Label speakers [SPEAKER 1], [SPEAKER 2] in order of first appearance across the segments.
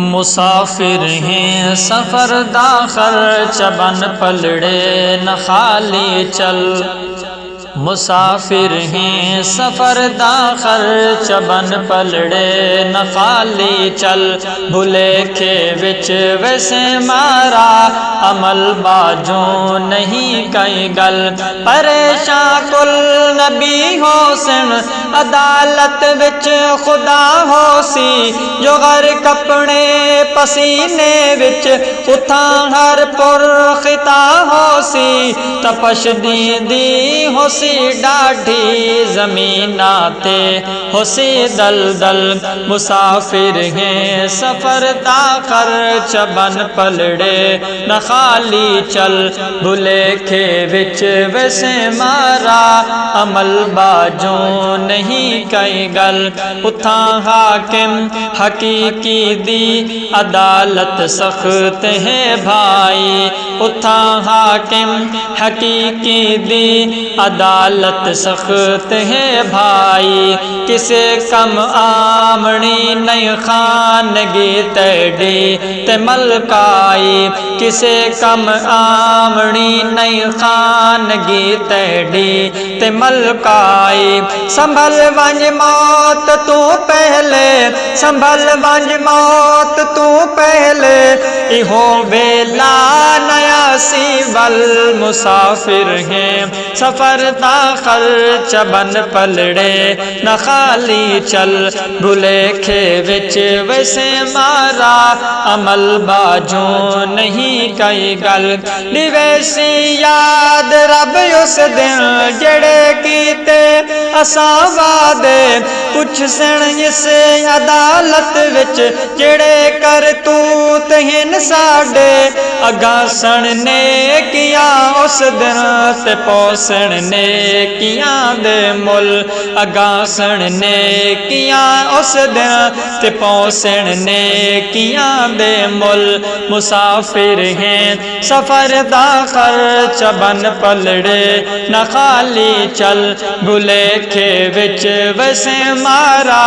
[SPEAKER 1] मुसाफिर हैं सफ़र दाखर चबन पलड़े न खाली चल। मुसाफिर हैं सफ़र दाखर चबन पलड़े न खाली चल। भुले के विच वैसे मारा अमल बाजू नहीं कई गल। परेशान कुल नबी हो सिन अदालत विच खुदा हो सी। जो घर कपड़े पसीने विच उथा हर पुर खिता हो सी। तपश दी हो सी डाढ़ी ज़मीना ते हो सी दल दल। मुसाफिर हैं सफ़र दाखर चबन पलड़े न खाली चल। भुले के विच वैसे मारा अमल बाजू नहीं कई गल। उथा हाकिम हकीकी दी अदालत सख्त है भाई। उथा हाकिम हकीकी दी अदालत सख्त है भाई। किसे कम आमणी नहीं खानगी तेडी ते मलकाई। किसे कम आमणी नहीं खानगी तेडी ते मलकाई। संभल वंज मौत तू पहले, संभल वंज मौत तू पहले। इहो वेला नया सी वल। मुसाफिर हैं सफ़र दाखर चबन पलड़े न खाली चल। भुले के विच वैसे मारा अमल बाजू नहीं कई गल। दिवैसी याद रब उस दिन जड़े कीते असां वादे। कुछ सण इस अदालत विच जड़े कर तूत हिन साडे। अगा सण ने किया उस दिन ते पौसण ने किया दे मुल। अगासण ने किया उस दिन ते पौसण ने किया दे मुल। मुसाफिर हैं सफ़र दाखर चबन पलड़े न खाली चल। भुले के विच वैसे मारा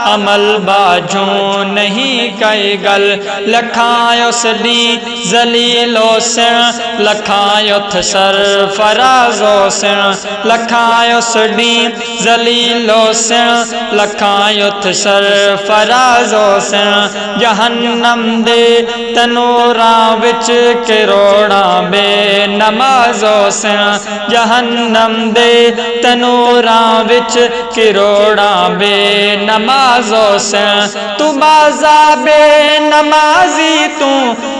[SPEAKER 1] अमल बाजू नहीं कई गल। लखां उस दी जलीलो सिण लखां उथ सर फराजो सिण। लखां उस दी जलीलो सिण लखां उथ सर फराजो सिण। जहन्नम दे तनूरां विच किरोड़ा बे नमाजो सिण। जहन्नम दे तनूरां विच किरोड़ा बे नमाजो सिण। तू बाज़ा बे नमाजी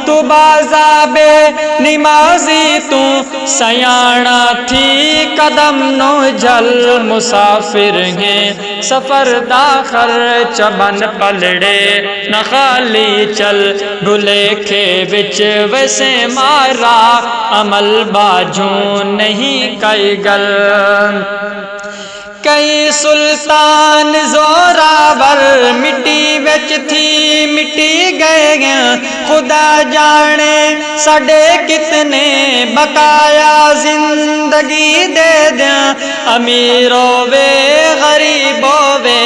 [SPEAKER 1] तू बाज़ा बे निमाजी तू। सयाणा थी कदम नो जल। मुसाफिर हैं सफ़र दाखर चबन पलड़े न खाली चल। भुले के विच वैसे मारा अमल बाजू नहीं कई गल। कई सुल्तान जोरावर मिट्टी विच थी मिट्टी गए। खुदा जाने साडे कितने बकाया जिंदगी दे दिया। अमीरो वे गरीबो वे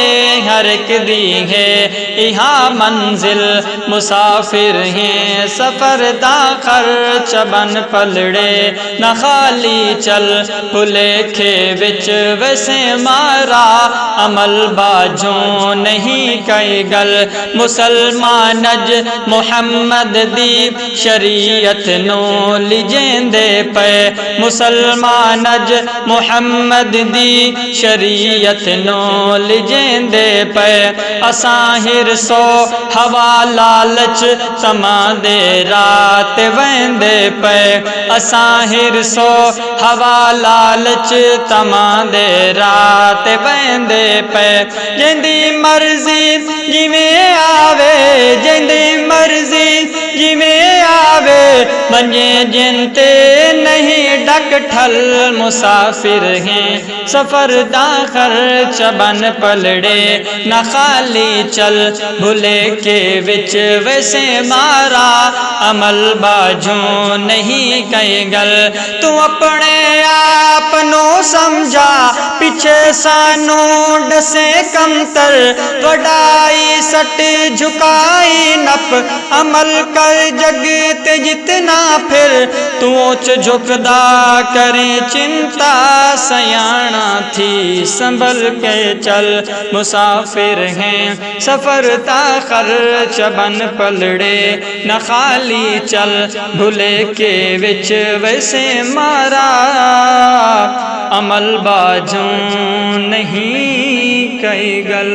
[SPEAKER 1] हर एक दी है यहाँ मंजिल। मुसाफिर हैं सफ़र दाखर चबन पलड़े न खाली चल। भुले के विच वैसे मारा अमल बाजू नहीं कई गल। मुसलमानज मुहम्मद दी शरीयत नो लिजेंदे पे। मुसलमानज मुहम्मद दी शरीयत नो लिजेंदे पे। असां हिरसो हवा लालच तमा दे रात वेंदे पे। असां हिरसो हवा लालच तमा दे रात वेंदे पे। जिंदी मर्जी जिमें आवे, जिंदी मर्जी जिमें आवे। वंजे जिनते नहीं डकठल मुसाफिर हैं सफर दाखर चबन पलड़े न खाली चल भुले के विच वैसे मारा अमल बाजू नहीं कई गल तू अपने आप नो समझा पीछे सानू डसे कमतर वडाई सट झुकाई नप अमल कर जगत जितना फिर तू ऊंच झुकदा करे चिंता सयाना थी संभल के चल मुसाफिर हैं सफर ताखर चबन पलड़े न खाली चल भुले के विच वैसे मारा अमल बाजू नहीं कई गल।